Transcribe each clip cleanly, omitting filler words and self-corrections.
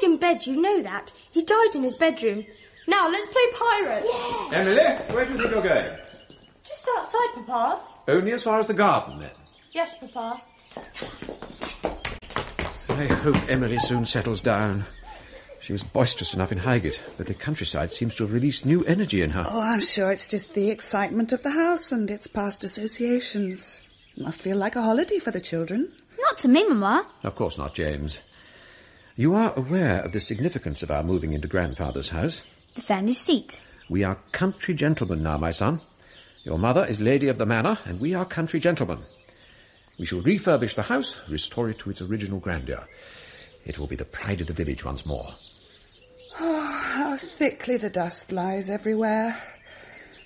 in bed, you know that. He died in his bedroom. Now, let's play pirates. Yeah. Emily, where do you think you're going? Just outside, Papa. Only as far as the garden, then? Yes, Papa. I hope Emily soon settles down. She was boisterous enough in Highgate, but the countryside seems to have released new energy in her. Oh, I'm sure it's just the excitement of the house and its past associations. It must feel like a holiday for the children. Not to me, Mamma. Of course not, James. You are aware of the significance of our moving into Grandfather's house? The family seat. We are country gentlemen now, my son. Your mother is lady of the manor, and we are country gentlemen. We shall refurbish the house, restore it to its original grandeur. It will be the pride of the village once more. Oh, how thickly the dust lies everywhere.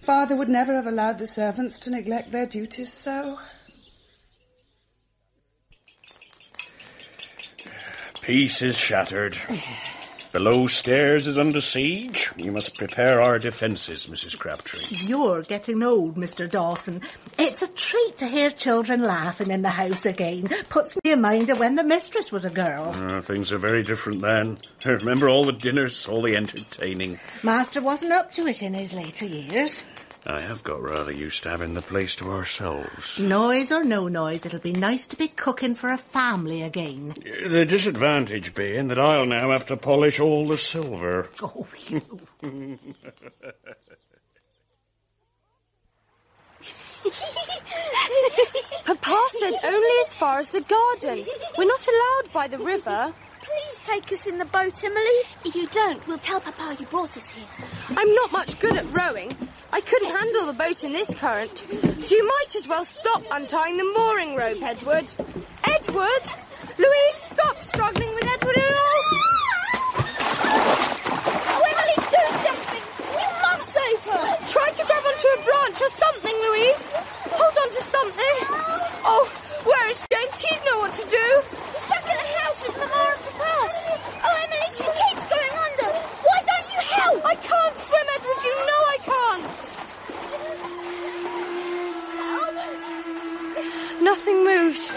Father would never have allowed the servants to neglect their duties so. Peace is shattered. Below stairs is under siege. We must prepare our defences, Mrs. Crabtree. You're getting old, Mr. Dawson. It's a treat to hear children laughing in the house again. Puts me in mind of when the mistress was a girl. Things are very different then. I remember all the dinners, all the entertaining. Master wasn't up to it in his later years. I have got rather used to having the place to ourselves. Noise or no noise, it'll be nice to be cooking for a family again. The disadvantage being that I'll now have to polish all the silver. Oh, you... Papa said only as far as the garden. We're not allowed by the river. Please take us in the boat, Emily. If you don't, we'll tell Papa you brought us here. I'm not much good at rowing. I couldn't handle the boat in this current. So you might as well stop untying the mooring rope, Edward. Edward! Louise, stop struggling with Edward at all! Oh, Emily, do something! We must save her! Try to grab onto a branch or something, Louise! Hold on to something! Oh, where is James? He'd know what to do! He's back at the house with Mama and Papa! Oh, Emily, she keeps going under! Why don't you help? I can't swim, Edward, you know I can't! Nothing moves.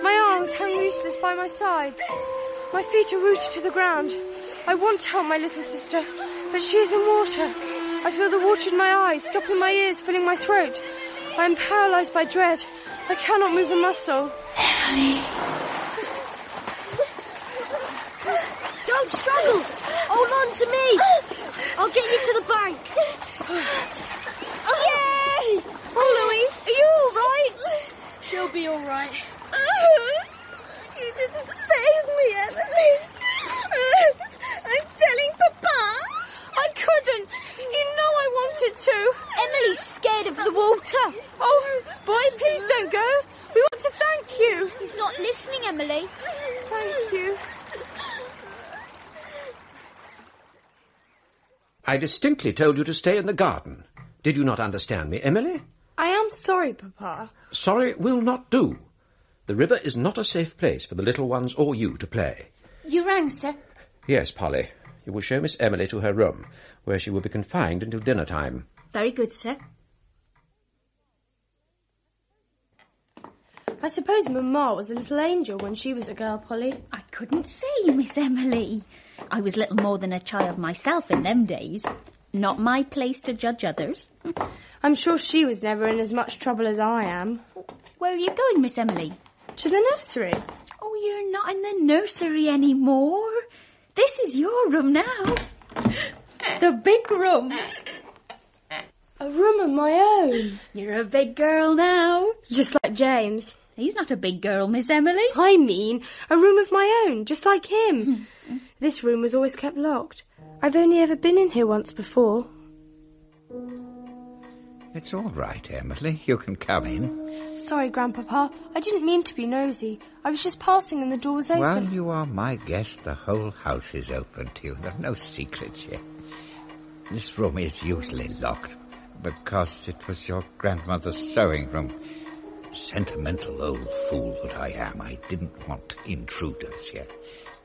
My arms hang useless by my sides. My feet are rooted to the ground. I want to help my little sister, but she is in water. I feel the water in my eyes, stopping my ears, filling my throat. I am paralysed by dread. I cannot move a muscle. Emily. Don't struggle. Hold on to me. I'll get you to the bank. Yay! Oh, Louise, are you all right? She'll be all right. You didn't save me, Emily. I'm telling Papa. I couldn't. You know I wanted to. Emily's scared of the water. Oh, boy, please don't go. We want to thank you. He's not listening, Emily. Thank you. I distinctly told you to stay in the garden. Did you not understand me, Emily? I am sorry, Papa. Sorry will not do. The river is not a safe place for the little ones or you to play. You rang, sir? Yes, Polly. You will show Miss Emily to her room, where she will be confined until dinner time. Very good, sir. I suppose Mamma was a little angel when she was a girl, Polly. I couldn't say, Miss Emily. I was little more than a child myself in them days. Not my place to judge others. I'm sure she was never in as much trouble as I am. Where are you going, Miss Emily? To the nursery. Oh, you're not in the nursery anymore. This is your room now. The big room. A room of my own. You're a big girl now. Just like James. He's not a big girl, Miss Emily. I mean, a room of my own, just like him. This room was always kept locked. I've only ever been in here once before. It's all right, Emily. You can come in. Sorry, Grandpapa. I didn't mean to be nosy. I was just passing and the door was open. While you are my guest, the whole house is open to you. There are no secrets here. This room is usually locked because it was your grandmother's sewing room. Sentimental old fool that I am. I didn't want intruders here.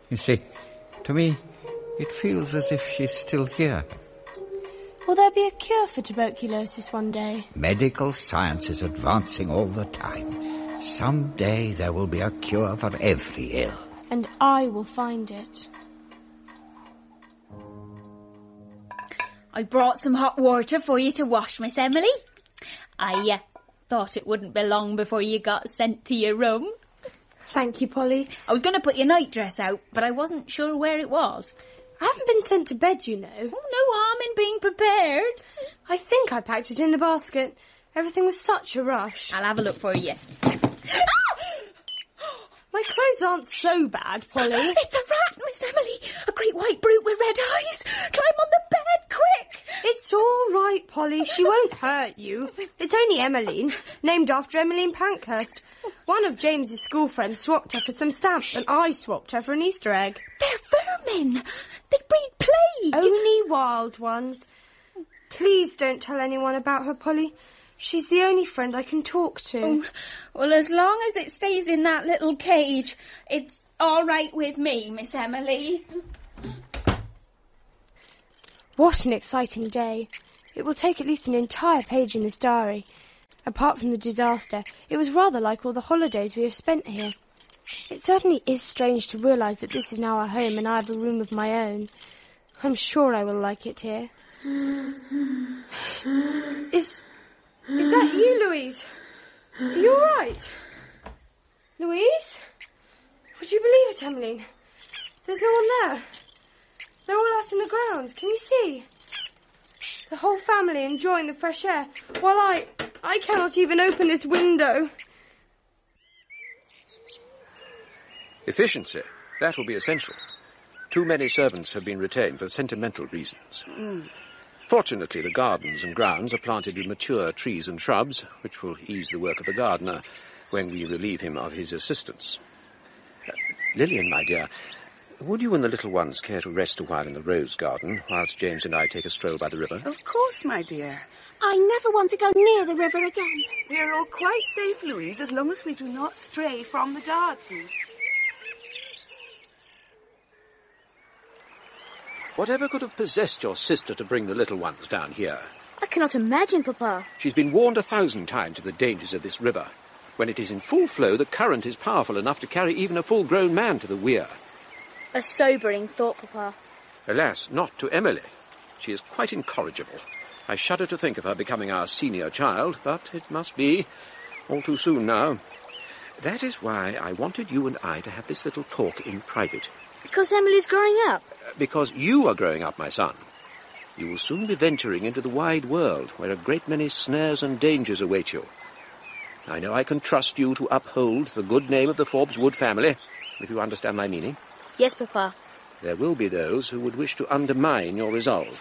You see, to me, it feels as if she's still here. Will there be a cure for tuberculosis one day? Medical science is advancing all the time. Someday there will be a cure for every ill. And I will find it. I brought some hot water for you to wash, Miss Emily. I thought it wouldn't be long before you got sent to your room. Thank you, Polly. I was going to put your nightdress out, but I wasn't sure where it was. I haven't been sent to bed, you know. Oh, no harm in being prepared. I think I packed it in the basket. Everything was such a rush. I'll have a look for you. My clothes aren't so bad, Polly. It's a rat, Miss Emily. A great white brute with red eyes. Climb on the bed, quick. It's all right, Polly. She won't hurt you. It's only Emmeline, named after Emmeline Pankhurst. One of James's school friends swapped her for some stamps, and I swapped her for an Easter egg. They're vermin. They breed plague. Only wild ones. Please don't tell anyone about her, Polly. She's the only friend I can talk to. Oh, well, as long as it stays in that little cage, it's all right with me, Miss Emily. What an exciting day. It will take at least an entire page in this diary. Apart from the disaster, it was rather like all the holidays we have spent here. It certainly is strange to realise that this is now our home and I have a room of my own. I'm sure I will like it here. Is that you, Louise? Are you all right? Louise? Would you believe it, Emmeline? There's no one there. They're all out in the grounds. Can you see? The whole family enjoying the fresh air, while I cannot even open this window. Efficiency. That will be essential. Too many servants have been retained for sentimental reasons. Fortunately, the gardens and grounds are planted with mature trees and shrubs, which will ease the work of the gardener when we relieve him of his assistance. Lillian, my dear, would you and the little ones care to rest a while in the rose garden whilst James and I take a stroll by the river? Of course, my dear. I never want to go near the river again. We are all quite safe, Louise, as long as we do not stray from the garden. Whatever could have possessed your sister to bring the little ones down here? I cannot imagine, Papa. She's been warned 1,000 times of the dangers of this river. When it is in full flow, the current is powerful enough to carry even a full-grown man to the weir. A sobering thought, Papa. Alas, not to Emily. She is quite incorrigible. I shudder to think of her becoming our senior child, but it must be all too soon now. That is why I wanted you and I to have this little talk in private. Because Emily's growing up? Because you are growing up, my son. You will soon be venturing into the wide world, where a great many snares and dangers await you. I know I can trust you to uphold the good name of the Forbes Wood family, if you understand my meaning. Yes, Papa. There will be those who would wish to undermine your resolve.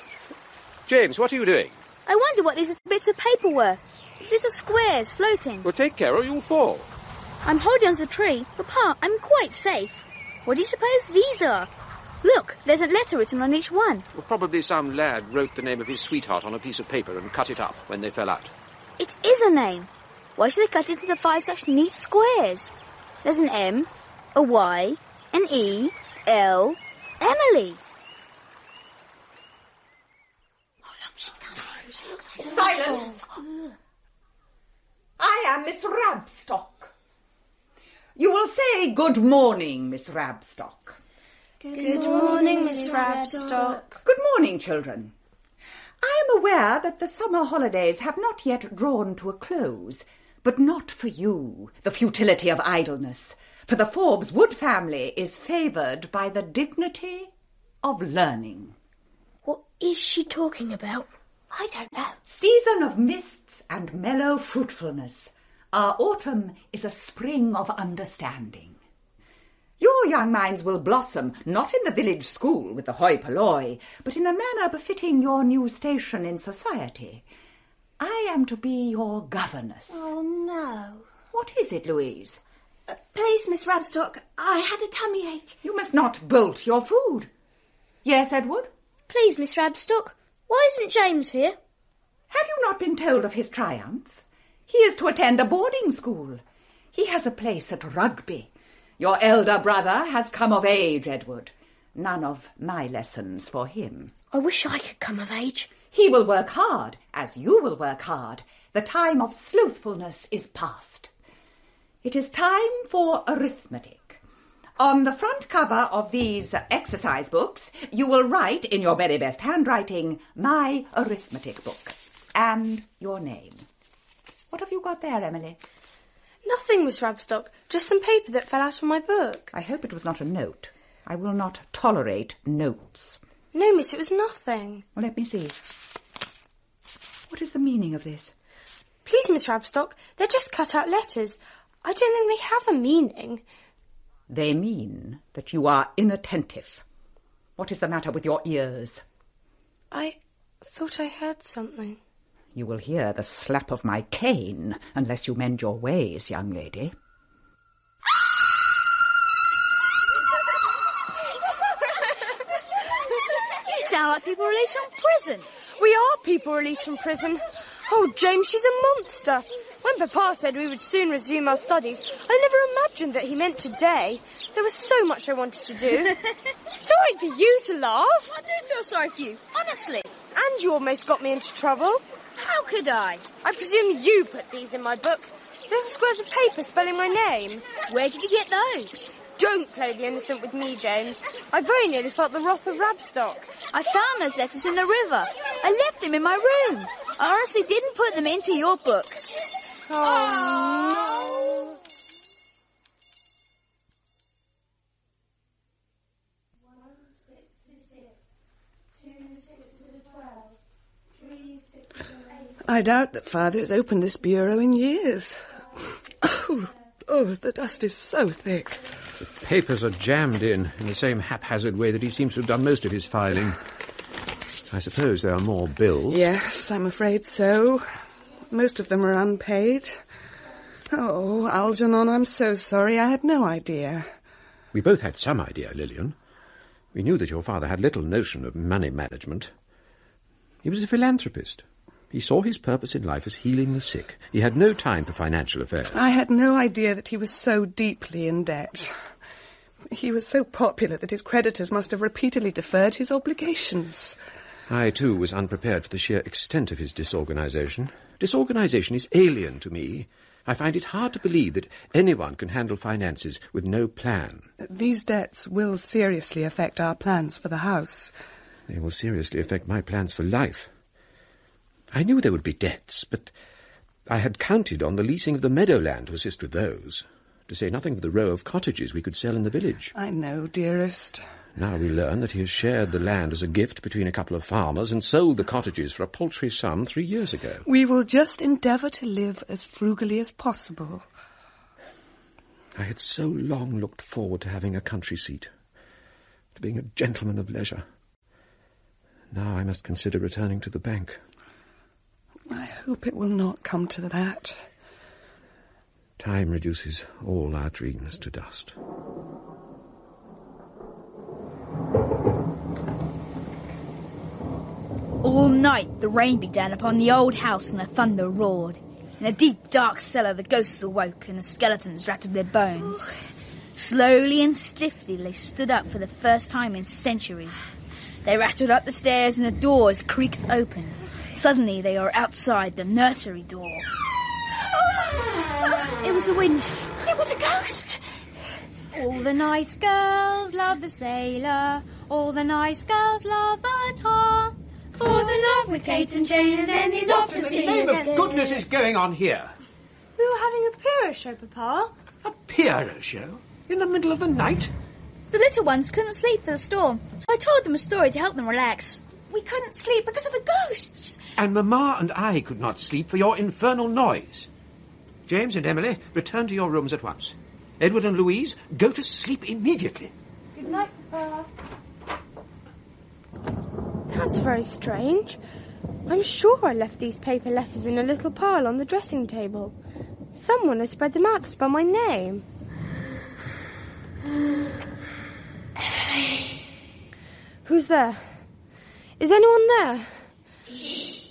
James, what are you doing? I wonder what these bits of paper were. Little squares floating. Well, take care or you'll fall. I'm holding onto the tree. Papa, I'm quite safe. What do you suppose these are? Look, there's a letter written on each one. Well, probably some lad wrote the name of his sweetheart on a piece of paper and cut it up when they fell out. It is a name. Why should they cut it into 5 such neat squares? There's an M, a Y, an E, L, Emily. Silence! I am Miss Rabstock. You will say good morning, Miss Rabstock. Good morning, Miss Rabstock. Good morning, children. I am aware that the summer holidays have not yet drawn to a close, but not for you, the futility of idleness, for the Forbes Wood family is favoured by the dignity of learning. What is she talking about? I don't know. Season of mists and mellow fruitfulness. Our autumn is a spring of understanding. Your young minds will blossom, not in the village school with the hoi polloi, but in a manner befitting your new station in society. I am to be your governess. Oh, no. What is it, Louise? Please, Miss Rabstock, I had a tummy ache. You must not bolt your food. Yes, Edward? Please, Miss Rabstock, why isn't James here? Have you not been told of his triumph? He is to attend a boarding school. He has a place at Rugby. Your elder brother has come of age, Edward. None of my lessons for him. I wish I could come of age. He will work hard, as you will work hard. The time of slothfulness is past. It is time for arithmetic. On the front cover of these exercise books, you will write in your very best handwriting, my arithmetic book, and your name. What have you got there, Emily? Nothing, Miss Rabstock. Just some paper that fell out of my book. I hope it was not a note. I will not tolerate notes. No, miss, it was nothing. Well, let me see. What is the meaning of this? Please, Miss Rabstock, they're just cut-out letters. I don't think they have a meaning. They mean that you are inattentive. What is the matter with your ears? I thought I heard something. You will hear the slap of my cane unless you mend your ways, young lady. You sound like people released from prison. We are people released from prison. Oh, James, she's a monster. When Papa said we would soon resume our studies, I never imagined that he meant today. There was so much I wanted to do. Sorry for you to laugh. I do feel sorry for you, honestly. And you almost got me into trouble. How could I? I presume you put these in my book. Little squares of paper spelling my name. Where did you get those? Don't play the innocent with me, James. I very nearly felt the wrath of Rabstock. I found those letters in the river. I left them in my room. I honestly didn't put them into your book. Oh, no. I doubt that Father has opened this bureau in years. Oh, the dust is so thick. The papers are jammed in the same haphazard way that he seems to have done most of his filing. I suppose there are more bills. Yes, I'm afraid so. Most of them are unpaid. Oh, Algernon, I'm so sorry. I had no idea. We both had some idea, Lillian. We knew that your father had little notion of money management. He was a philanthropist. He saw his purpose in life as healing the sick. He had no time for financial affairs. I had no idea that he was so deeply in debt. He was so popular that his creditors must have repeatedly deferred his obligations. I, too, was unprepared for the sheer extent of his disorganization. Disorganization is alien to me. I find it hard to believe that anyone can handle finances with no plan. These debts will seriously affect our plans for the house. They will seriously affect my plans for life. I knew there would be debts, but I had counted on the leasing of the meadowland to assist with those, to say nothing of the row of cottages we could sell in the village. I know, dearest. Now we learn that he has shared the land as a gift between a couple of farmers and sold the cottages for a paltry sum 3 years ago. We will just endeavour to live as frugally as possible. I had so long looked forward to having a country seat, to being a gentleman of leisure. Now I must consider returning to the bank. I hope it will not come to that. Time reduces all our dreams to dust. All night the rain beat down upon the old house and the thunder roared. In the deep, dark cellar the ghosts awoke and the skeletons rattled their bones. Slowly and stiffly they stood up for the first time in centuries. They rattled up the stairs and the doors creaked open. Suddenly they are outside the nursery door. It was the wind. It was a ghost. All the nice girls love the sailor. All the nice girls love Tom. Falls in love with Kate and Jane and then he's off to sea. What the name of goodness is going on here? We were having a Pierrot show, Papa. A Pierrot show? In the middle of the night? The little ones couldn't sleep for the storm, so I told them a story to help them relax. We couldn't sleep because of the ghosts. And Mamma and I could not sleep for your infernal noise. James and Emily, return to your rooms at once. Edward and Louise, go to sleep immediately. Good night, Papa. That's very strange. I'm sure I left these paper letters in a little pile on the dressing table. Someone has spread them out to spell my name. Emily. Who's there? Is anyone there? E-N-I-L-Y,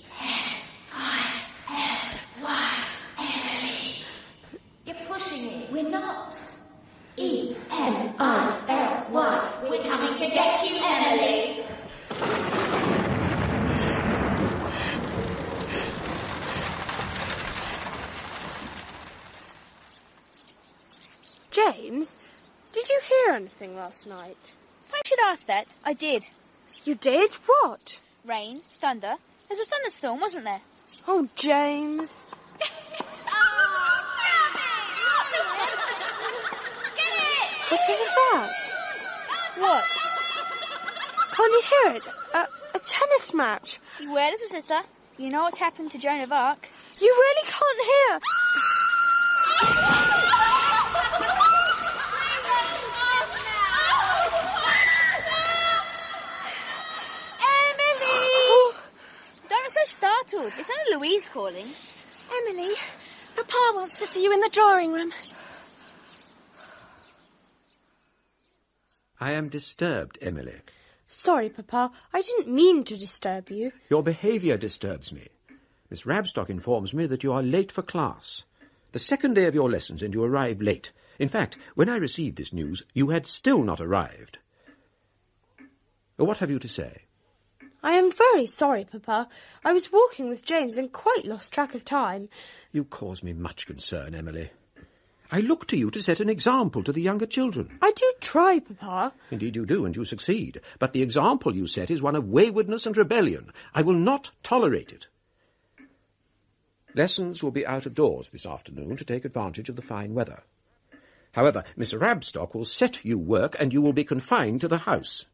Emily. You're pushing it. We're not. E-N-I-L-Y. We're coming to get you, Emily. James, did you hear anything? anything last night? I should ask that. I did. You did? What? Rain, thunder. There's a thunderstorm, wasn't there? Oh, James. What was that? What? Can't you hear it? A tennis match. Beware, little sister. You know what's happened to Joan of Arc? You really can't hear. Emily! Don't look so startled. It's only Louise calling. Emily, Papa wants to see you in the drawing room. I am disturbed, Emily. Sorry, Papa. I didn't mean to disturb you. Your behaviour disturbs me. Miss Rabstock informs me that you are late for class. The second day of your lessons and you arrived late. In fact, when I received this news, you had still not arrived. What have you to say? I am very sorry, Papa. I was walking with James and quite lost track of time. You cause me much concern, Emily. I look to you to set an example to the younger children. I do try, Papa. Indeed you do, and you succeed. But the example you set is one of waywardness and rebellion. I will not tolerate it. Lessons will be out of doors this afternoon to take advantage of the fine weather. However, Miss Rabstock will set you work, and you will be confined to the house.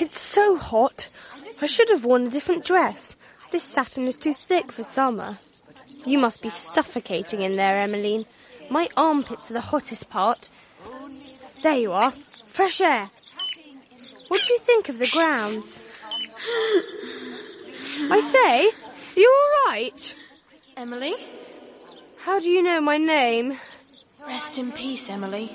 It's so hot. I should have worn a different dress. This satin is too thick for summer. You must be suffocating in there, Emmeline. My armpits are the hottest part. There you are. Fresh air. What do you think of the grounds? I say, you all right? Emily? How do you know my name? Rest in peace, Emily.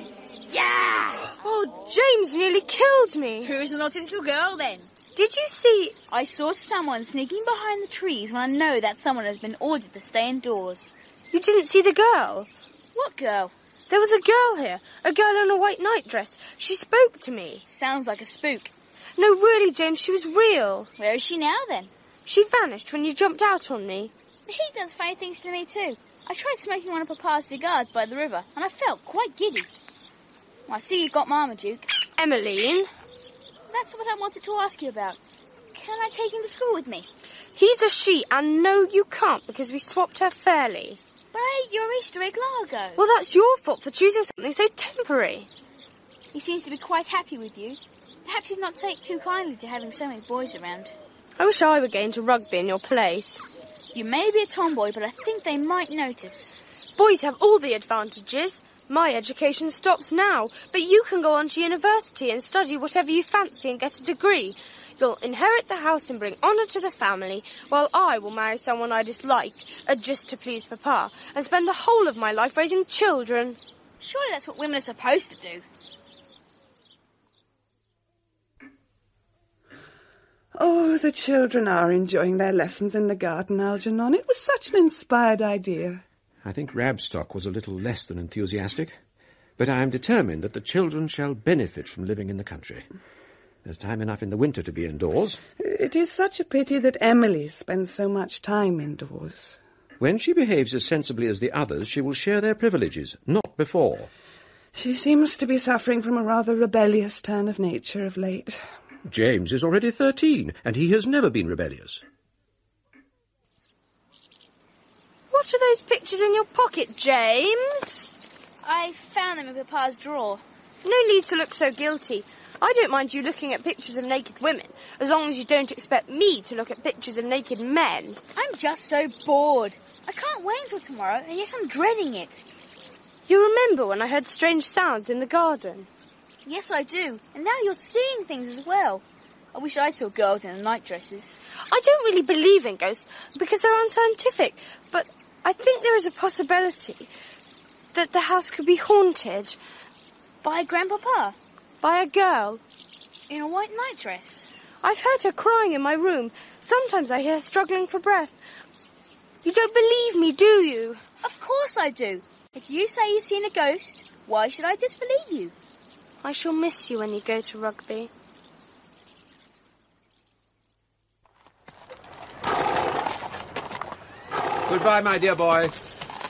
Yeah! Oh, James nearly killed me. Who's the naughty little girl, then? Did you see... I saw someone sneaking behind the trees when I know that someone has been ordered to stay indoors. You didn't see the girl? What girl? There was a girl here. A girl in a white nightdress. She spoke to me. Sounds like a spook. No, really, James, she was real. Where is she now, then? She vanished when you jumped out on me. He does funny things to me, too. I tried smoking one of Papa's cigars by the river, and I felt quite giddy. Well, I see you've got Marmaduke. Emmeline? That's what I wanted to ask you about. Can I take him to school with me? He's a she, and no, you can't, because we swapped her fairly. But I ate your Easter egg Largo. Well, that's your fault for choosing something so temporary. He seems to be quite happy with you. Perhaps he'd not take too kindly to having so many boys around. I wish I were going to rugby in your place. You may be a tomboy, but I think they might notice. Boys have all the advantages. My education stops now, but you can go on to university and study whatever you fancy and get a degree. You'll inherit the house and bring honour to the family, while I will marry someone I dislike, just to please Papa, and spend the whole of my life raising children. Surely that's what women are supposed to do. Oh, the children are enjoying their lessons in the garden, Algernon. It was such an inspired idea. I think Rabstock was a little less than enthusiastic, but I am determined that the children shall benefit from living in the country. There's time enough in the winter to be indoors. It is such a pity that Emily spends so much time indoors. When she behaves as sensibly as the others, she will share their privileges, not before. She seems to be suffering from a rather rebellious turn of nature of late. James is already 13, and he has never been rebellious. What are those pictures in your pocket, James? I found them in Papa's drawer. No need to look so guilty. I don't mind you looking at pictures of naked women, as long as you don't expect me to look at pictures of naked men. I'm just so bored. I can't wait until tomorrow, and yes, I'm dreading it. You remember when I heard strange sounds in the garden? Yes, I do. And now you're seeing things as well. I wish I saw girls in nightdresses. I don't really believe in ghosts, because they're unscientific, but I think there is a possibility that the house could be haunted. By Grandpapa? By a girl. In a white nightdress? I've heard her crying in my room. Sometimes I hear her struggling for breath. You don't believe me, do you? Of course I do. If you say you've seen a ghost, why should I disbelieve you? I shall miss you when you go to rugby. Goodbye, my dear boy.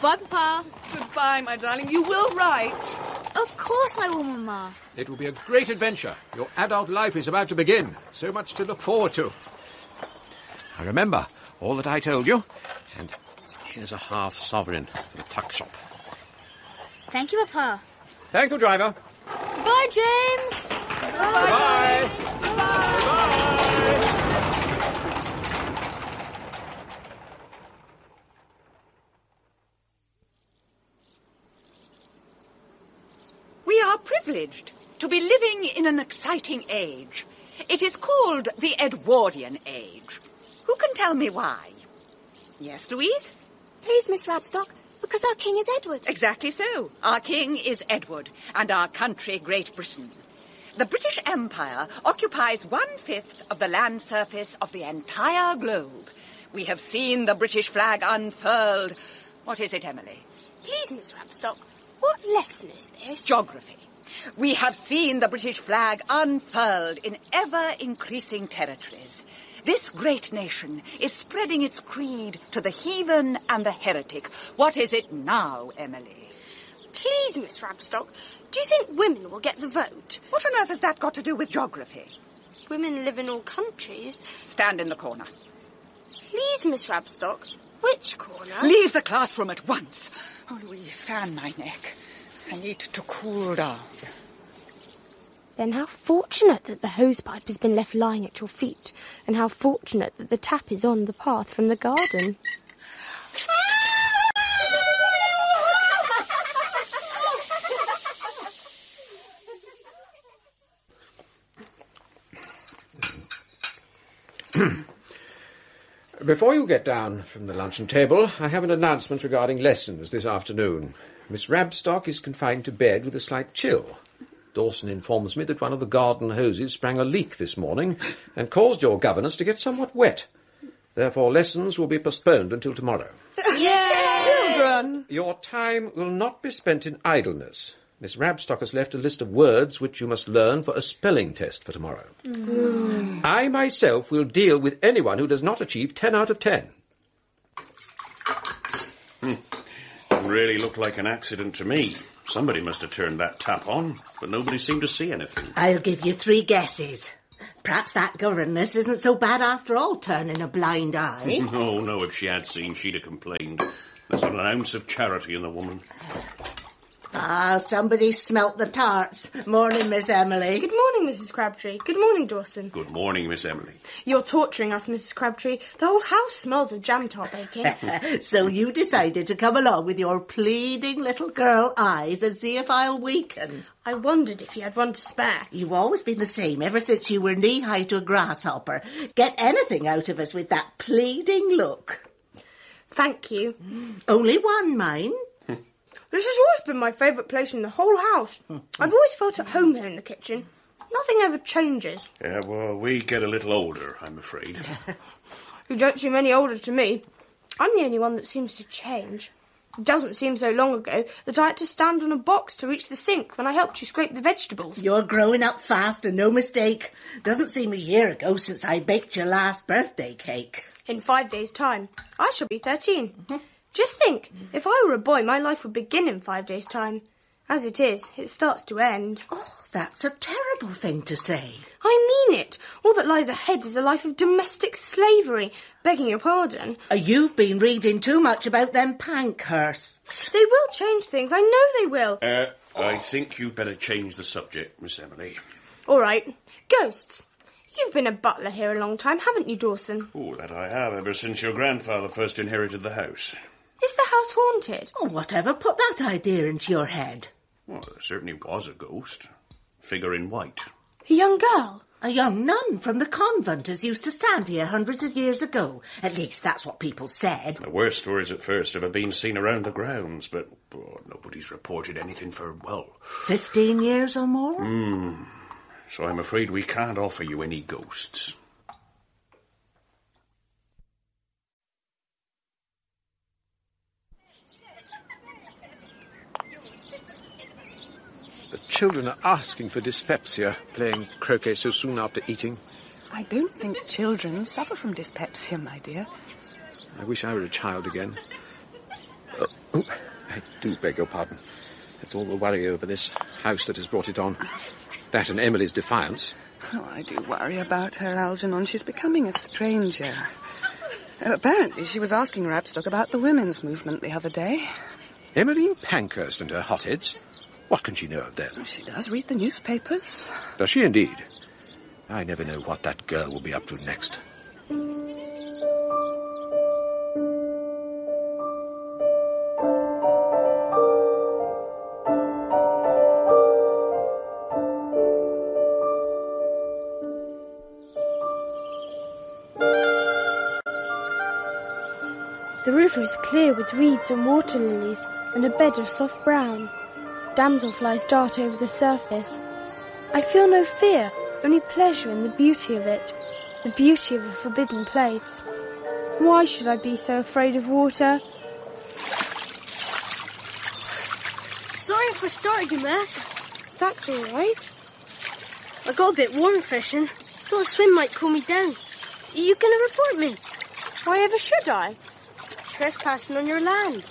Bye, Papa. Goodbye, my darling. You will write. Of course I will, Mama. It will be a great adventure. Your adult life is about to begin. So much to look forward to. Now remember all that I told you. And here's a half-sovereign for the tuck shop. Thank you, Papa. Thank you, driver. Bye, James. Bye. We are privileged to be living in an exciting age. It is called the Edwardian Age. Who can tell me why? Yes, Louise? Please, Miss Rabstock, because our king is Edward. Exactly so. Our king is Edward, and our country Great Britain. The British Empire occupies 1/5 of the land surface of the entire globe. We have seen the British flag unfurled. What is it, Emily? Please, Miss Rabstock, what lesson is this? Geography. We have seen the British flag unfurled in ever-increasing territories. This great nation is spreading its creed to the heathen and the heretic. What is it now, Emily? Please, Miss Rabstock, do you think women will get the vote? What on earth has that got to do with geography? Women live in all countries. Stand in the corner. Please, Miss Rabstock, which corner? Leave the classroom at once. Oh, Louise, fan my neck. I need to cool down. Then how fortunate that the hosepipe has been left lying at your feet, and how fortunate that the tap is on the path from the garden. Before you get down from the luncheon table, I have an announcement regarding lessons this afternoon. Miss Rabstock is confined to bed with a slight chill. Dawson informs me that one of the garden hoses sprang a leak this morning and caused your governess to get somewhat wet. Therefore, lessons will be postponed until tomorrow. Yay! Children! Your time will not be spent in idleness. Miss Rabstock has left a list of words which you must learn for a spelling test for tomorrow. I myself will deal with anyone who does not achieve 10 out of 10. Didn't really look like an accident to me. Somebody must have turned that tap on, but nobody seemed to see anything. I'll give you 3 guesses. Perhaps that governess isn't so bad after all, turning a blind eye. No, if she had seen, she'd have complained. There's not an ounce of charity in the woman. Ah, somebody smelt the tarts. Morning, Miss Emily. Good morning, Mrs. Crabtree. Good morning, Dawson. Good morning, Miss Emily. You're torturing us, Mrs. Crabtree. The whole house smells of jam tart baking. So you decided to come along with your pleading little girl eyes and see if I'll weaken. I wondered if you had one to spare. You've always been the same ever since you were knee-high to a grasshopper. Get anything out of us with that pleading look. Thank you. Only one, mind. This has always been my favourite place in the whole house. I've always felt at home here in the kitchen. Nothing ever changes. Yeah, well, we get a little older, I'm afraid. You don't seem any older to me. I'm the only one that seems to change. It doesn't seem so long ago that I had to stand on a box to reach the sink when I helped you scrape the vegetables. You're growing up fast and no mistake. Doesn't seem a year ago since I baked your last birthday cake. In 5 days' time, I shall be 13. Just think, if I were a boy, my life would begin in 5 days' time. As it is, it starts to end. Oh, that's a terrible thing to say. I mean it. All that lies ahead is a life of domestic slavery. Begging your pardon. You've been reading too much about them Pankhursts. They will change things. I know they will. I think you'd better change the subject, Miss Emily. All right. Ghosts. You've been a butler here a long time, haven't you, Dawson? Oh, that I have, ever since your grandfather first inherited the house. Is the house haunted? Oh, whatever put that idea into your head? Well, there certainly was a ghost. Figure in white. A young girl? A young nun from the convent as used to stand here hundreds of years ago. At least that's what people said. The worst stories at first have been seen around the grounds, but nobody's reported anything for, 15 years or more? So I'm afraid we can't offer you any ghosts. The children are asking for dyspepsia, playing croquet so soon after eating. I don't think children suffer from dyspepsia, my dear. I wish I were a child again. Oh, I do beg your pardon. It's all the worry over this house that has brought it on. That and Emily's defiance. Oh, I do worry about her, Algernon. She's becoming a stranger. Apparently she was asking Rabstock about the women's movement the other day. Emmeline Pankhurst and her hotheads? What can she know of them? She does read the newspapers. Does she indeed? I never know what that girl will be up to next. The river is clear with reeds and water lilies and a bed of soft brown. Damselflies dart over the surface. I feel no fear, only pleasure in the beauty of it, the beauty of a forbidden place. Why should I be so afraid of water? Sorry for starting you, miss. That's all right. I got a bit warm fishing. Thought a swim might cool me down. You gonna report me? Why ever should I? Trespassing on your land.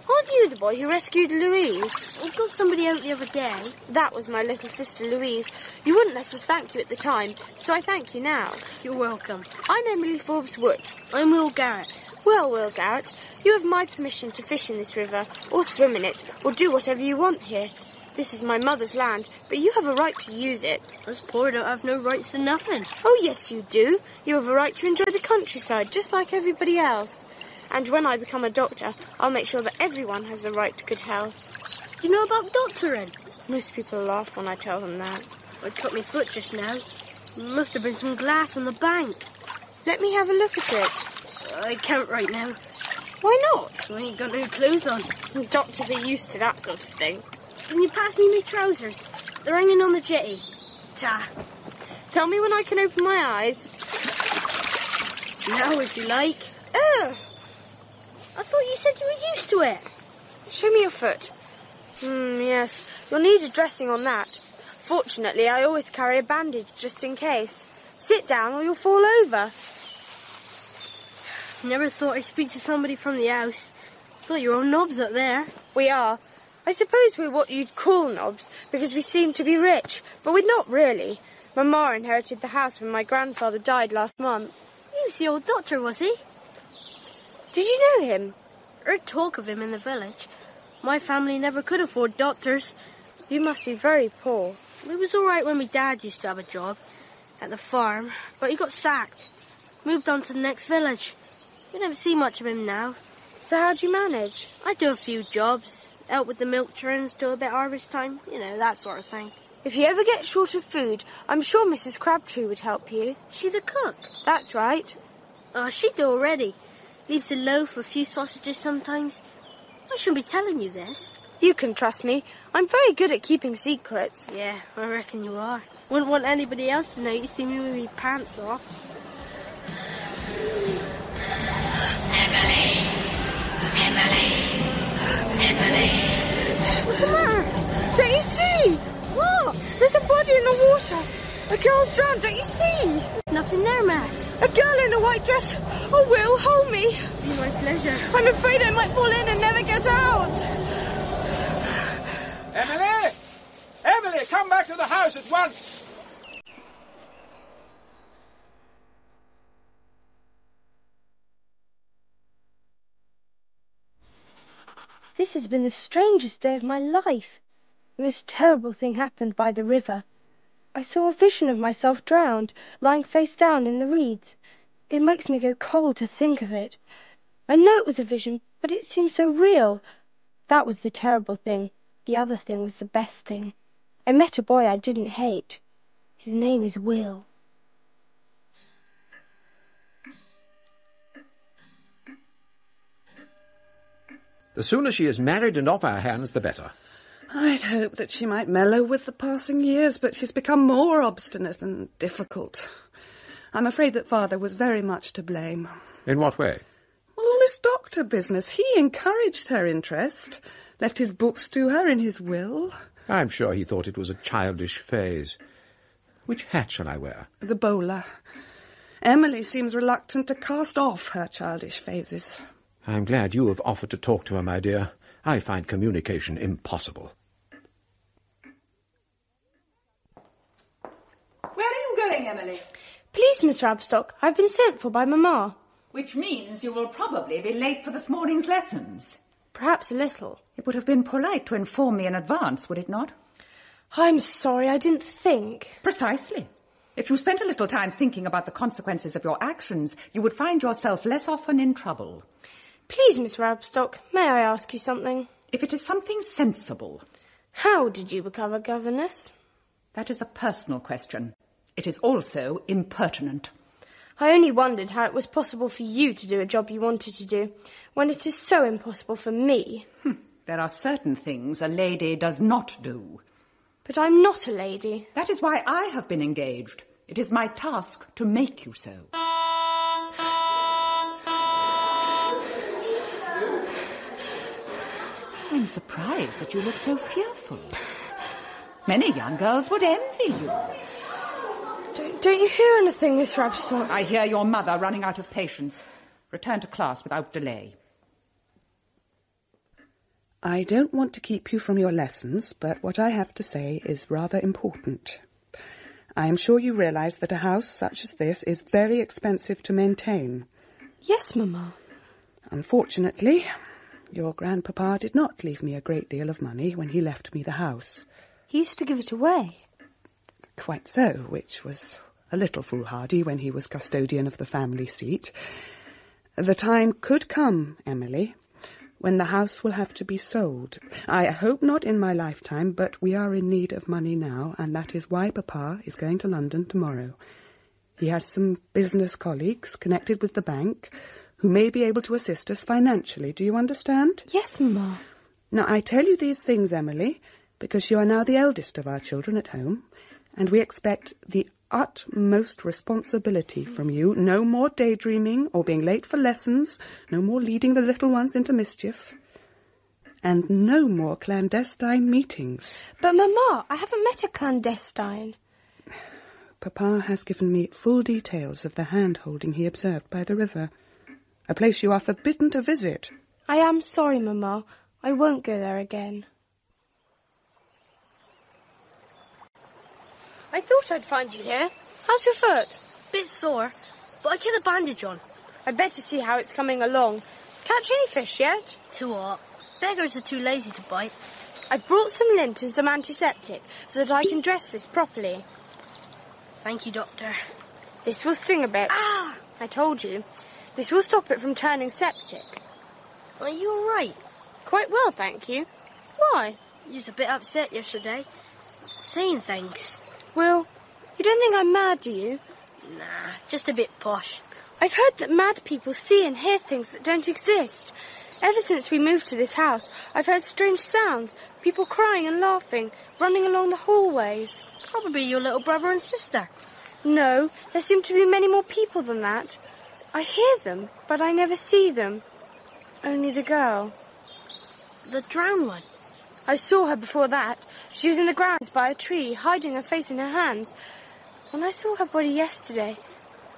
Aren't you the boy who rescued Louise? We got somebody out the other day. That was my little sister Louise. You wouldn't let us thank you at the time, so I thank you now. You're welcome. I'm Emily Forbes Wood. I'm Will Garrett. Well, Will Garrett, you have my permission to fish in this river, or swim in it, or do whatever you want here. This is my mother's land, but you have a right to use it. Us poor don't have no rights to nothing. Oh, yes, you do. You have a right to enjoy the countryside, just like everybody else. And when I become a doctor, I'll make sure that everyone has the right to good health. Do you know about doctoring? Most people laugh when I tell them that. I cut my foot just now. Must have been some glass on the bank. Let me have a look at it. I can't right now. Why not? I ain't got no clothes on. Doctors are used to that sort of thing. Can you pass me my trousers? They're hanging on the jetty. Ta. Tell me when I can open my eyes. Now, if you like. Ugh! I thought you said you were used to it. Show me your foot. Yes. You'll need a dressing on that. Fortunately, I always carry a bandage just in case. Sit down or you'll fall over. Never thought I'd speak to somebody from the house. Thought you were all knobs up there. We are. I suppose we're what you'd call knobs, because we seem to be rich, but we're not really. Mamma inherited the house when my grandfather died last month. He was the old doctor, was he? Did you know him? Heard talk of him in the village. My family never could afford doctors. You must be very poor. It was all right when my dad used to have a job at the farm, but he got sacked. Moved on to the next village. We never see much of him now. So how'd you manage? I do a few jobs. Help with the milk churns, do a bit harvest time. You know, that sort of thing. If you ever get short of food, I'm sure Mrs. Crabtree would help you. She's a cook? That's right. Oh, she do already. Leaves a loaf, a few sausages sometimes. I shouldn't be telling you this. You can trust me. I'm very good at keeping secrets. Yeah, I reckon you are. Wouldn't want anybody else to know you see me with my pants off. Emily! What's the matter? Don't you see? What? There's a body in the water. A girl's drowned, don't you see? There's nothing there, Mass. A girl in a white dress. Oh, Will, hold me. Be my pleasure. I'm afraid I might fall in and never get out. Emily! Emily, come back to the house at once! This has been the strangest day of my life. The most terrible thing happened by the river. I saw a vision of myself drowned, lying face down in the reeds. It makes me go cold to think of it. I know it was a vision, but it seemed so real. That was the terrible thing. The other thing was the best thing. I met a boy I didn't hate. His name is Will. The sooner she is married and off our hands, the better. I'd hoped that she might mellow with the passing years, but she's become more obstinate and difficult. I'm afraid that Father was very much to blame. In what way? Well, all this doctor business. He encouraged her interest, left his books to her in his will. I'm sure he thought it was a childish phase. Which hat shall I wear? The bowler. Emily seems reluctant to cast off her childish phases. I'm glad you have offered to talk to her, my dear. I find communication impossible. Where are you going, Emily? Please, Miss Rabstock, I've been sent for by Mamma. Which means you will probably be late for this morning's lessons. Perhaps a little. It would have been polite to inform me in advance, would it not? I'm sorry, I didn't think. Precisely. If you spent a little time thinking about the consequences of your actions, you would find yourself less often in trouble. Please, Miss Rabstock, may I ask you something? If it is something sensible. How did you become a governess? That is a personal question. It is also impertinent. I only wondered how it was possible for you to do a job you wanted to do, when it is so impossible for me. There are certain things a lady does not do. But I'm not a lady. That is why I have been engaged. It is my task to make you so. I'm surprised that you look so fearful. Many young girls would envy you. Don't you hear anything, Miss Rabstock? I hear your mother running out of patience. Return to class without delay. I don't want to keep you from your lessons, but what I have to say is rather important. I am sure you realise that a house such as this is very expensive to maintain. Yes, Mamma. Unfortunately, your grandpapa did not leave me a great deal of money when he left me the house. He used to give it away. Quite so, which was a little foolhardy when he was custodian of the family seat. The time could come, Emily, when the house will have to be sold. I hope not in my lifetime, but we are in need of money now, and that is why Papa is going to London tomorrow. He has some business colleagues connected with the bank who may be able to assist us financially. Do you understand? Yes, Mamma. Now, I tell you these things, Emily, because you are now the eldest of our children at home, and we expect the utmost responsibility from you. No more daydreaming or being late for lessons, no more leading the little ones into mischief, and no more clandestine meetings. But, Mamma, I haven't met a clandestine. Papa has given me full details of the hand-holding he observed by the river, a place you are forbidden to visit. I am sorry, Mamma. I won't go there again. I thought I'd find you here. How's your foot? Bit sore, but I get a bandage on. I'd better see how it's coming along. Catch any fish yet? To what? Beggars are too lazy to bite. I've brought some lint and some antiseptic so that I can dress this properly. Thank you, Doctor. This will sting a bit. Ah! I told you. This will stop it from turning septic. Are you all right? Quite well, thank you. Why? You was a bit upset yesterday. Saying things. Will, you don't think I'm mad, do you? Nah, just a bit posh. I've heard that mad people see and hear things that don't exist. Ever since we moved to this house, I've heard strange sounds, people crying and laughing, running along the hallways. Probably your little brother and sister. No, there seem to be many more people than that. I hear them, but I never see them. Only the girl. The drowned one? I saw her before that. She was in the grounds by a tree, hiding her face in her hands. When I saw her body yesterday,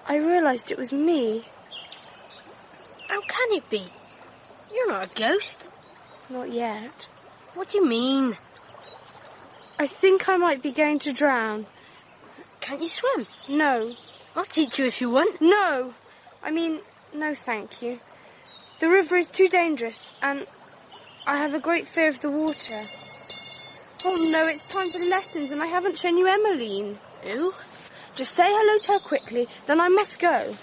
I realised it was me. How can it be? You're not a ghost. Not yet. What do you mean? I think I might be going to drown. Can't you swim? No. I'll teach you if you want. No! No thank you. The river is too dangerous, and I have a great fear of the water. Oh no, it's time for lessons and I haven't shown you Emmeline. Who? Just say hello to her quickly, then I must go.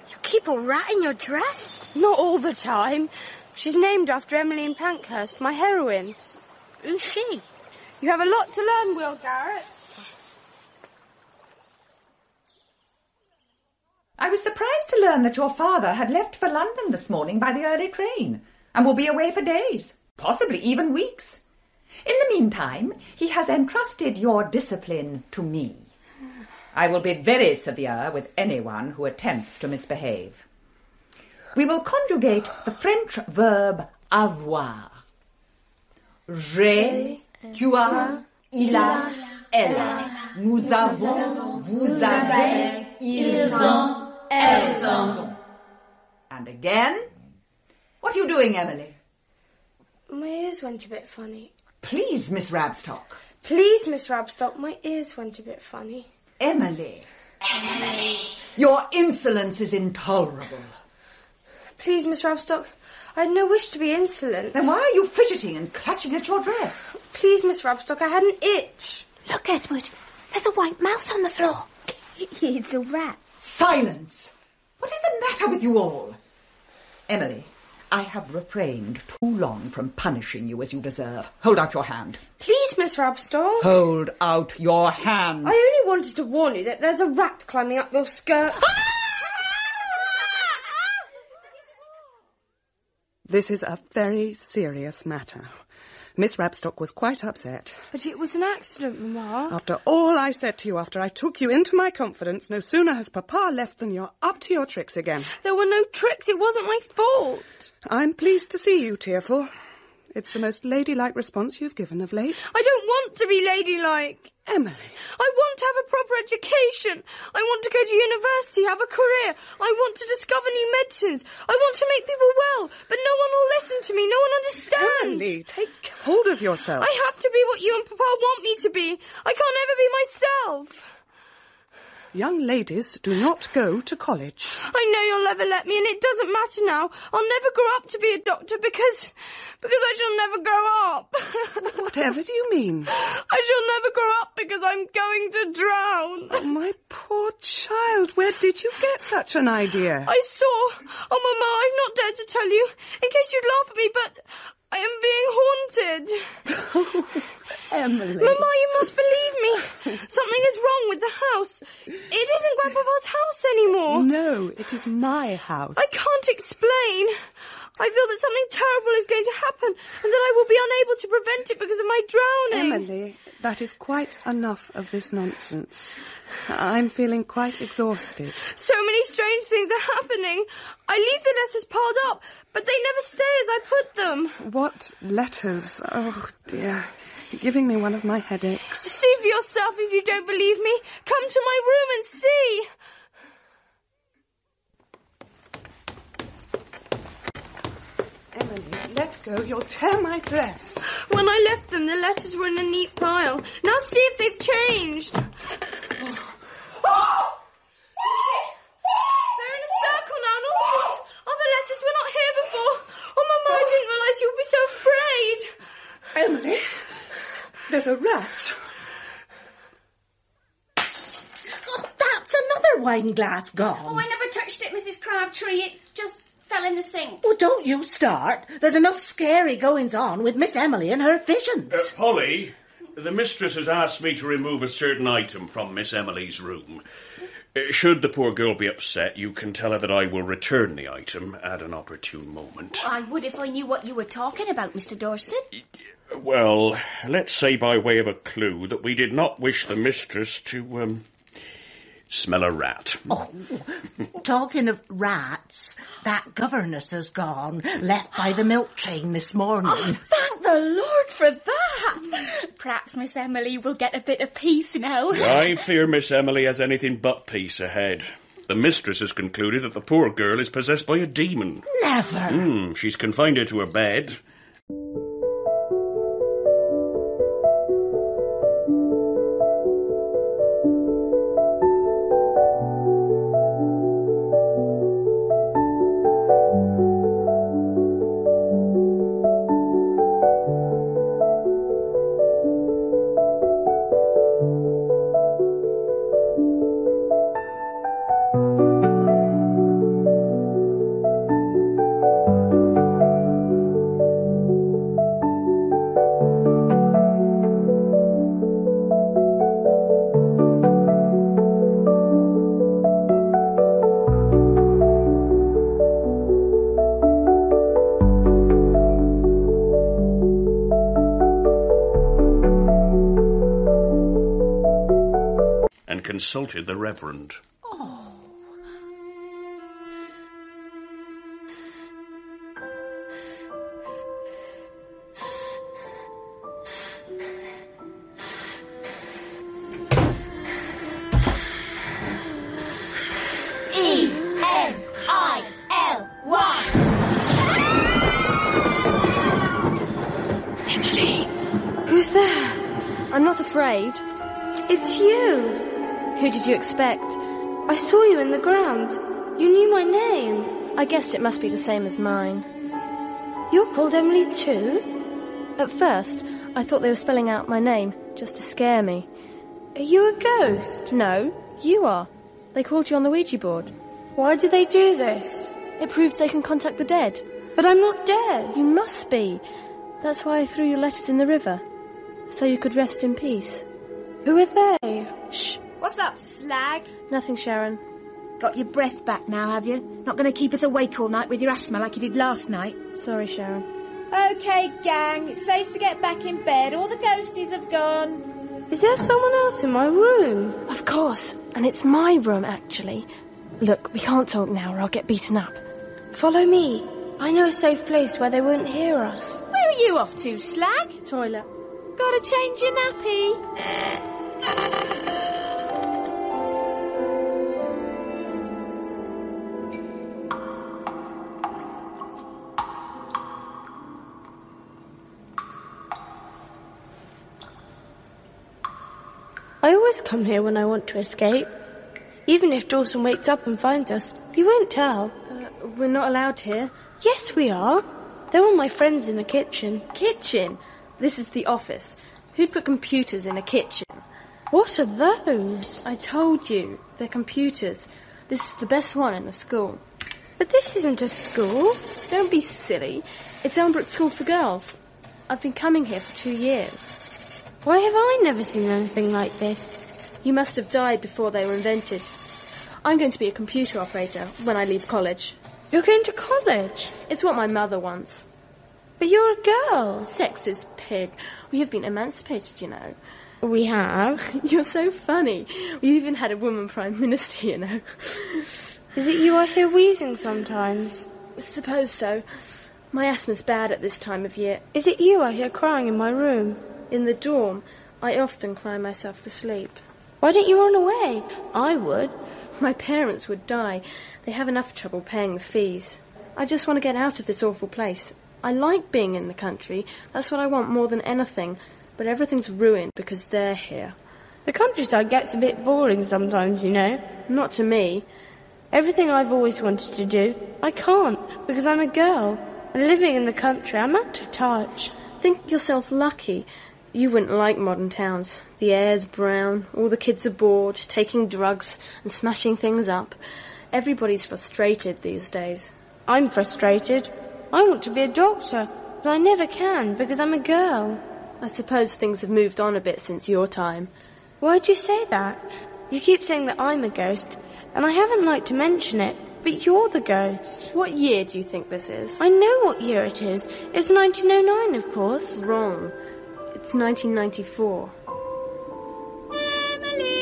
You keep a rat in your dress? Not all the time. She's named after Emmeline Pankhurst, my heroine. Who's she? You have a lot to learn, Will Garrett. I was surprised to learn that your father had left for London this morning by the early train and will be away for days, possibly even weeks. In the meantime, he has entrusted your discipline to me. I will be very severe with anyone who attempts to misbehave. We will conjugate the French verb avoir. J'ai, tu as, il a, elle. Nous avons, vous avez, ils ont, elles ont. And again. What are you doing, Emily? My ears went a bit funny. Please, Miss Rabstock. Please, Miss Rabstock, my ears went a bit funny. Emily. Emily. Your insolence is intolerable. Please, Miss Rabstock, I had no wish to be insolent. Then why are you fidgeting and clutching at your dress? Please, Miss Rabstock, I had an itch. Look, Edward, there's a white mouse on the floor. It's a rat. Silence! What is the matter with you all? Emily, I have refrained too long from punishing you as you deserve. Hold out your hand. Please, Miss Rabstock. Hold out your hand. I only wanted to warn you that there's a rat climbing up your skirt. This is a very serious matter. Miss Rabstock was quite upset. But it was an accident, Mamma. After all I said to you, after I took you into my confidence, no sooner has Papa left than you're up to your tricks again. There were no tricks. It wasn't my fault. I'm pleased to see you, Tearful. It's the most ladylike response you've given of late. I don't want to be ladylike. Emily. I want to have a proper education. I want to go to university, have a career. I want to discover new medicines. I want to make people well, but no one will listen to me. No one understands. Emily, take hold of yourself. I have to be what you and Papa want me to be. I can't ever be myself. Young ladies do not go to college. I know you'll never let me, and it doesn't matter now. I'll never grow up to be a doctor because I shall never grow up. Whatever do you mean? I shall never grow up because I'm going to drown. Oh, my poor child, where did you get such an idea? I saw. Oh, Mama, I've not dared to tell you, in case you'd laugh at me, but I am being haunted. Oh, Emily. Mama, you must believe me. Something is wrong with the house. It isn't Grandpapa's house anymore. No, it is my house. I can't explain. I feel that something terrible is going to happen and that I will be unable to prevent it because of my drowning. Emily, that is quite enough of this nonsense. I'm feeling quite exhausted. So many strange things are happening. I leave the letters piled up, but they never stay as I put them. What letters? Oh, dear. You're giving me one of my headaches. See for yourself if you don't believe me. Come to my room and see. Emily, let go. You'll tear my dress. When I left them, the letters were in a neat pile. Now see if they've changed. Oh! They're in a circle now, and all these other letters were not here before. Oh, Mama, I didn't realise you would be so afraid. Emily, there's a rat. Oh, that's another wine glass gone. Oh, I never touched it, Mrs. Crabtree. It just fell in the sink. Oh, don't you start. There's enough scary goings-on with Miss Emily and her visions. Polly, the mistress has asked me to remove a certain item from Miss Emily's room. Should the poor girl be upset, you can tell her that I will return the item at an opportune moment. I would if I knew what you were talking about, Mr. Dorset. Well, let's say by way of a clue that we did not wish the mistress to, smell a rat. Oh, talking of rats, that governess has gone, left by the milk train this morning. Oh, thank the Lord for that. Perhaps Miss Emily will get a bit of peace now. I fear Miss Emily has anything but peace ahead. The mistress has concluded that the poor girl is possessed by a demon. Never. She's confined her to her bed. Consulted the Reverend. Oh. afraid? It's you. Who did you expect? I saw you in the grounds. You knew my name. I guessed it must be the same as mine. You're called Emily too? At first, I thought they were spelling out my name, just to scare me. Are you a ghost? No, you are. They called you on the Ouija board. Why do they do this? It proves they can contact the dead. But I'm not dead. You must be. That's why I threw your letters in the river. So you could rest in peace. Who are they? Shh. What's up, slag? Nothing, Sharon. Got your breath back now, have you? Not going to keep us awake all night with your asthma like you did last night? Sorry, Sharon. OK, gang, it's safe to get back in bed. All the ghosties have gone. Is there someone else in my room? Of course, and it's my room, actually. Look, we can't talk now or I'll get beaten up. Follow me. I know a safe place where they won't hear us. Where are you off to, slag? Toilet. Gotta change your nappy. I always come here when I want to escape. Even if Dawson wakes up and finds us, he won't tell. We're not allowed here. Yes, we are. They're all my friends in the kitchen. Kitchen? This is the office. Who'd put computers in a kitchen? What are those? I told you. They're computers. This is the best one in the school. But this isn't a school. Don't be silly. It's Elmbrook School for Girls. I've been coming here for 2 years. Why have I never seen anything like this? You must have died before they were invented. I'm going to be a computer operator when I leave college. You're going to college? It's what my mother wants. But you're a girl. Sexist pig. We have been emancipated, you know. We have? You're so funny. We even had a woman prime minister, you know. Is it you I hear wheezing sometimes? Suppose so. My asthma's bad at this time of year. Is it you I hear crying in my room? In the dorm, I often cry myself to sleep. Why don't you run away? I would. My parents would die. They have enough trouble paying the fees. I just want to get out of this awful place. I like being in the country. That's what I want more than anything. But everything's ruined because they're here. The countryside gets a bit boring sometimes, you know. Not to me. Everything I've always wanted to do, I can't because I'm a girl. And living in the country, I'm out of touch. Think yourself lucky. You wouldn't like modern towns. The air's brown, all the kids are bored, taking drugs and smashing things up. Everybody's frustrated these days. I'm frustrated. I want to be a doctor, but I never can because I'm a girl. I suppose things have moved on a bit since your time. Why'd you say that? You keep saying that I'm a ghost, and I haven't liked to mention it, but you're the ghost. What year do you think this is? I know what year it is. It's 1909, of course. Wrong. It's 1994. Emily!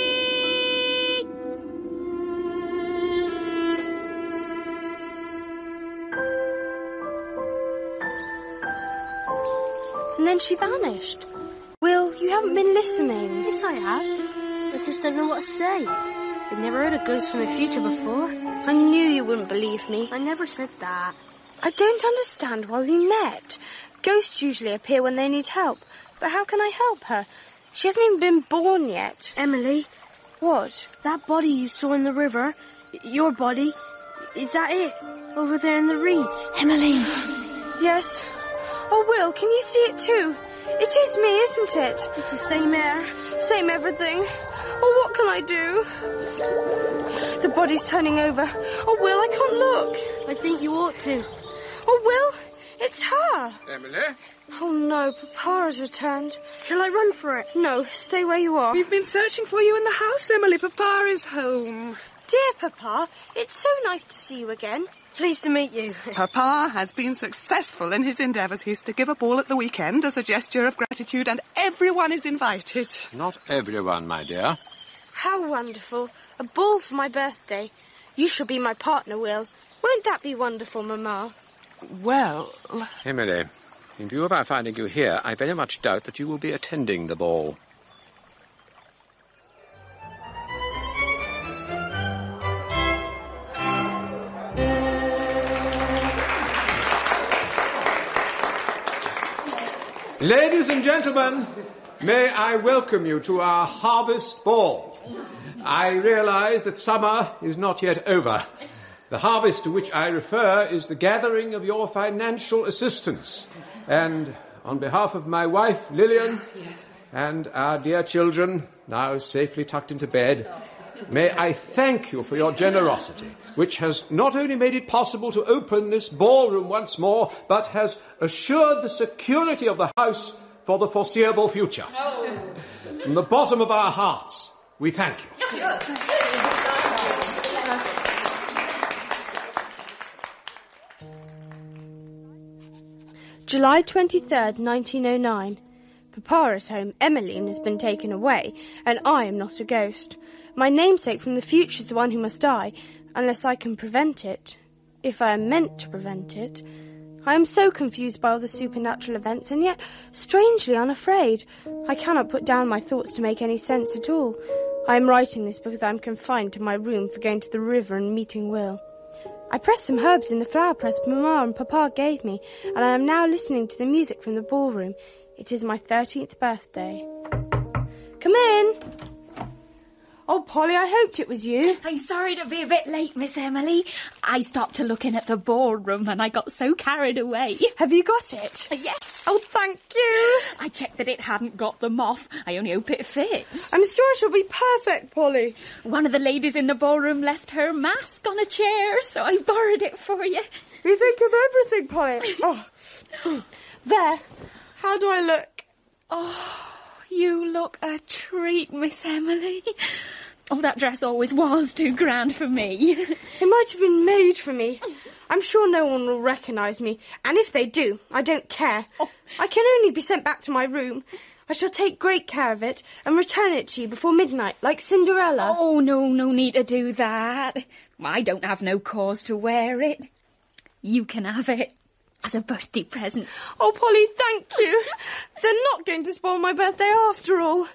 And then she vanished. Will, you haven't been listening. Yes, I have. I just don't know what to say. I've never heard a ghost from the future before. I knew you wouldn't believe me. I never said that. I don't understand why we met. Ghosts usually appear when they need help. But how can I help her? She hasn't even been born yet. Emily. What? That body you saw in the river, your body, is that it? Over there in the reeds? Emily. Yes. Oh, Will, can you see it too? It is me, isn't it? It's the same air. Same everything. Oh, what can I do? The body's turning over. Oh, Will, I can't look. I think you ought to. Oh, Will, it's her. Emily? Oh, no, Papa has returned. Shall I run for it? No, stay where you are. We've been searching for you in the house, Emily. Papa is home. Dear Papa, it's so nice to see you again. Pleased to meet you. Papa has been successful in his endeavours. He's to give a ball at the weekend as a gesture of gratitude, and everyone is invited. Not everyone, my dear. How wonderful. A ball for my birthday. You shall be my partner, Will. Won't that be wonderful, Mamma? Well... Emily, in view of our finding you here, I very much doubt that you will be attending the ball. Ladies and gentlemen, May I welcome you to our harvest ball. I realise that summer is not yet over. The harvest to which I refer is the gathering of your financial assistance. And on behalf of my wife, Lillian, and our dear children, now safely tucked into bed, may I thank you for your generosity, which has not only made it possible to open this ballroom once more, but has assured the security of the house for the foreseeable future. From the bottom of our hearts, we thank you. July 23rd, 1909. Papa is home, Emmeline has been taken away, and I am not a ghost. My namesake from the future is the one who must die, unless I can prevent it. If I am meant to prevent it. I am so confused by all the supernatural events, and yet strangely unafraid. I cannot put down my thoughts to make any sense at all. I am writing this because I am confined to my room for going to the river and meeting Will. I pressed some herbs in the flower press Mamma and Papa gave me, and I am now listening to the music from the ballroom. It is my 13th birthday. Come in. Oh, Polly, I hoped it was you. I'm sorry to be a bit late, Miss Emily. I stopped to look in at the ballroom and I got so carried away. Have you got it? Yes. Oh, thank you. I checked that it hadn't got them off. I only hope it fits. I'm sure it'll be perfect, Polly. One of the ladies in the ballroom left her mask on a chair, so I borrowed it for you. You think of everything, Polly. Oh. There. How do I look? Oh, you look a treat, Miss Emily. Oh, that dress always was too grand for me. It might have been made for me. I'm sure no one will recognise me, and if they do, I don't care. I can only be sent back to my room. I shall take great care of it and return it to you before midnight, like Cinderella. Oh, no need to do that. I don't have no cause to wear it. You can have it. As a birthday present. Oh, Polly, thank you. They're not going to spoil my birthday after all.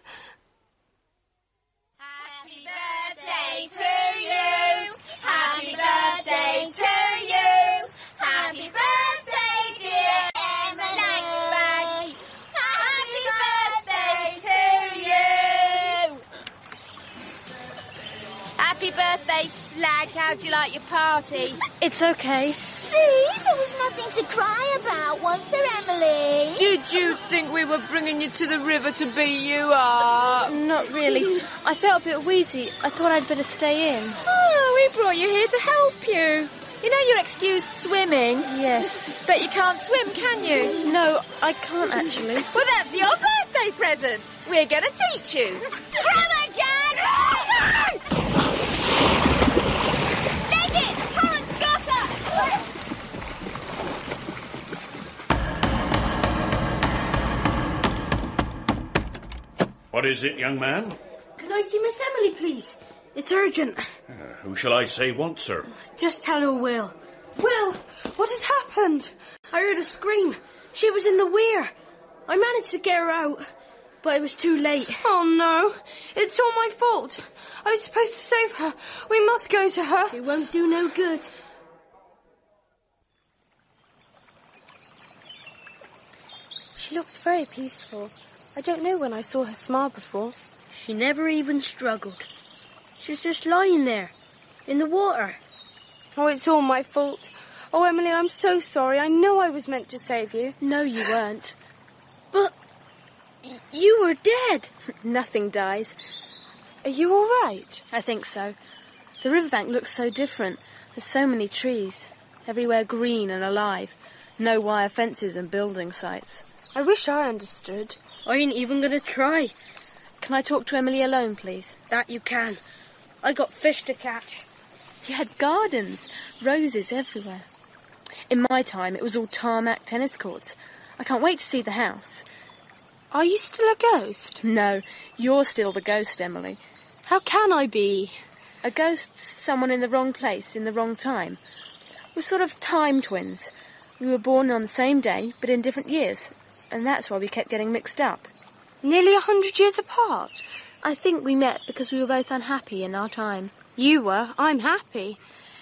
Happy birthday to you. Happy birthday to you. Happy birthday, dear Emily. Happy birthday to you. Happy birthday, Slag. How'd you like your party? It's okay. See, there was nothing to cry about, was there, Emily? Did you think we were bringing you to the river to beat you up? Not really. I felt a bit wheezy. I thought I'd better stay in. Oh, we brought you here to help you. You know you're excused swimming? Yes. But you can't swim, can you? No, I can't actually. Well, that's your birthday present. We're going to teach you. Grab again! Leg it! Current gutter! What is it, young man? Can I see Miss Emily, please? It's urgent. Who shall I say wants her? Just tell her Will. Will, what has happened? I heard a scream. She was in the weir. I managed to get her out, but it was too late. Oh, no. It's all my fault. I was supposed to save her. We must go to her. It won't do no good. She looks very peaceful. I don't know when I saw her smile before. She never even struggled. She's just lying there, in the water. Oh, it's all my fault. Oh, Emily, I'm so sorry. I know I was meant to save you. No, you weren't. But you were dead. Nothing dies. Are you all right? I think so. The riverbank looks so different. There's so many trees. Everywhere green and alive. No wire fences and building sites. I wish I understood. I ain't even going to try. Can I talk to Emily alone, please? That you can. I got fish to catch. You had gardens, roses everywhere. In my time, it was all tarmac tennis courts. I can't wait to see the house. Are you still a ghost? No, you're still the ghost, Emily. How can I be? A ghost's someone in the wrong place, in the wrong time. We're sort of time twins. We were born on the same day, but in different years. And that's why we kept getting mixed up. Nearly 100 years apart? I think we met because we were both unhappy in our time. You were. I'm happy.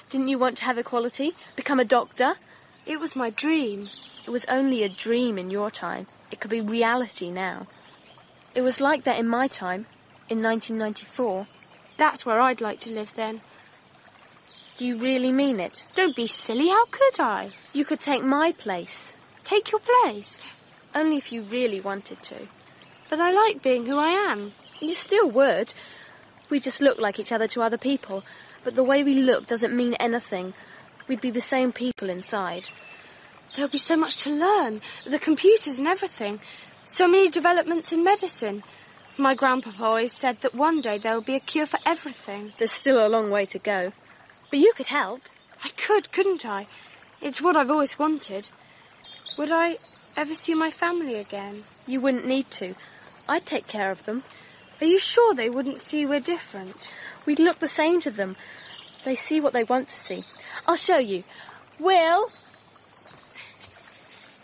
Didn't you want to have equality? Become a doctor? It was my dream. It was only a dream in your time. It could be reality now. It was like that in my time, in 1994. That's where I'd like to live then. Do you really mean it? Don't be silly, how could I? You could take my place. Take your place? Only if you really wanted to. But I like being who I am. You still would. We just look like each other to other people, but the way we look doesn't mean anything. We'd be the same people inside. There'll be so much to learn. The computers and everything. So many developments in medicine. My grandpapa always said that one day there will be a cure for everything. There's still a long way to go. But you could help. I could, couldn't I? It's what I've always wanted. Would I ever see my family again? You wouldn't need to. I'd take care of them. Are you sure they wouldn't see we're different? We'd look the same to them. They see what they want to see. I'll show you. Will?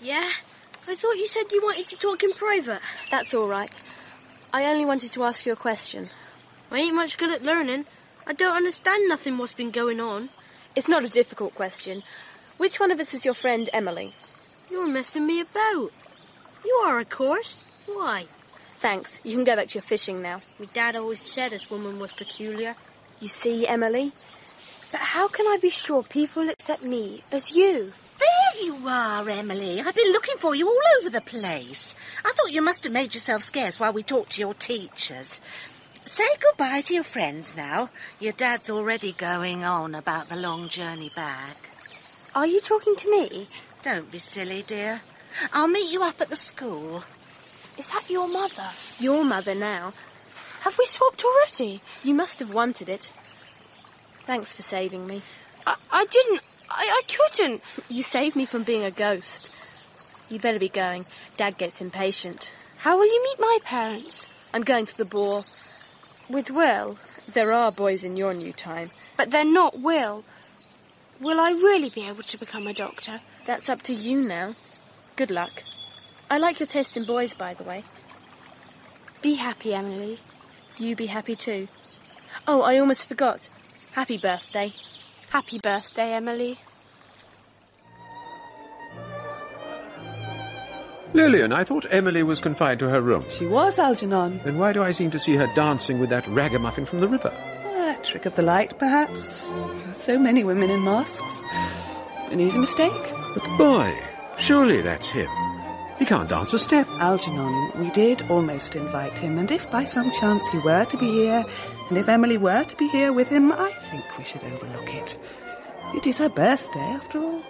Yeah? I thought you said you wanted to talk in private. That's all right. I only wanted to ask you a question. I ain't much good at learning. I don't understand nothing what's been going on. It's not a difficult question. Which one of us is your friend Emily? You're messing me about. You are, of course. Why? Thanks. You can go back to your fishing now. My dad always said this woman was peculiar. You see, Emily? But how can I be sure people accept me as you? There you are, Emily. I've been looking for you all over the place. I thought you must have made yourself scarce while we talked to your teachers. Say goodbye to your friends now. Your dad's already going on about the long journey back. Are you talking to me? Don't be silly, dear. I'll meet you up at the school. Is that your mother? Your mother now. Have we swapped already? You must have wanted it. Thanks for saving me. I didn't. I couldn't. You saved me from being a ghost. You better be going. Dad gets impatient. How will you meet my parents? I'm going to the ball. With Will? There are boys in your new time. But they're not Will. Will I really be able to become a doctor? That's up to you now. Good luck. I like your taste in boys, by the way. Be happy, Emily. You be happy too. Oh, I almost forgot. Happy birthday. Happy birthday, Emily. Lillian, I thought Emily was confined to her room. She was, Algernon. Then why do I seem to see her dancing with that ragamuffin from the river? A trick of the light, perhaps. So many women in masks. An easy mistake. But boy, surely that's him. He can't dance a step. Algernon, we did almost invite him, and if by some chance he were to be here, and if Emily were to be here with him, I think we should overlook it. It is her birthday, after all.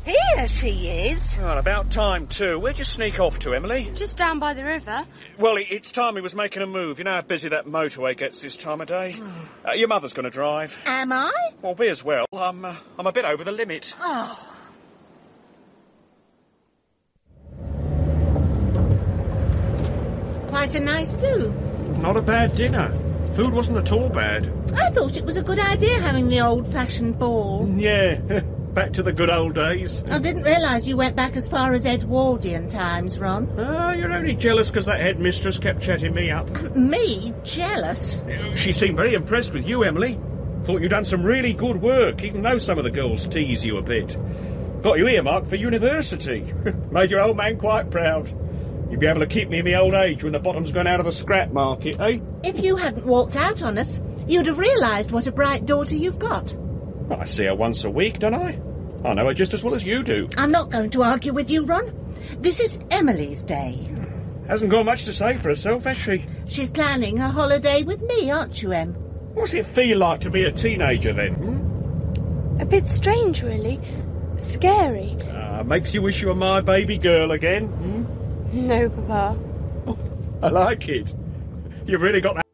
Here she is. Well, about time, too. Where'd you sneak off to, Emily? Just down by the river. Well, it's time he was making a move. You know how busy that motorway gets this time of day. Your mother's going to drive. Am I? Well, be as well. I'm a bit over the limit. Oh. Quite a nice do. Not a bad dinner. Food wasn't at all bad. I thought it was a good idea having the old-fashioned ball. Yeah, back to the good old days. I didn't realise you went back as far as Edwardian times, Ron. You're only jealous because that headmistress kept chatting me up. Me? Jealous? She seemed very impressed with you, Emily. Thought you'd done some really good work, even though some of the girls tease you a bit. Got you earmarked for university. Made your old man quite proud. You'd be able to keep me in my old age when the bottom's gone out of the scrap market, eh? If you hadn't walked out on us, you'd have realised what a bright daughter you've got. I see her once a week, don't I? I know her just as well as you do. I'm not going to argue with you, Ron. This is Emily's day. Hasn't got much to say for herself, has she? She's planning her holiday with me, aren't you, Em? What's it feel like to be a teenager, then? A bit strange, really. Scary. Makes you wish you were my baby girl again, No, Papa. I like it. You've really got that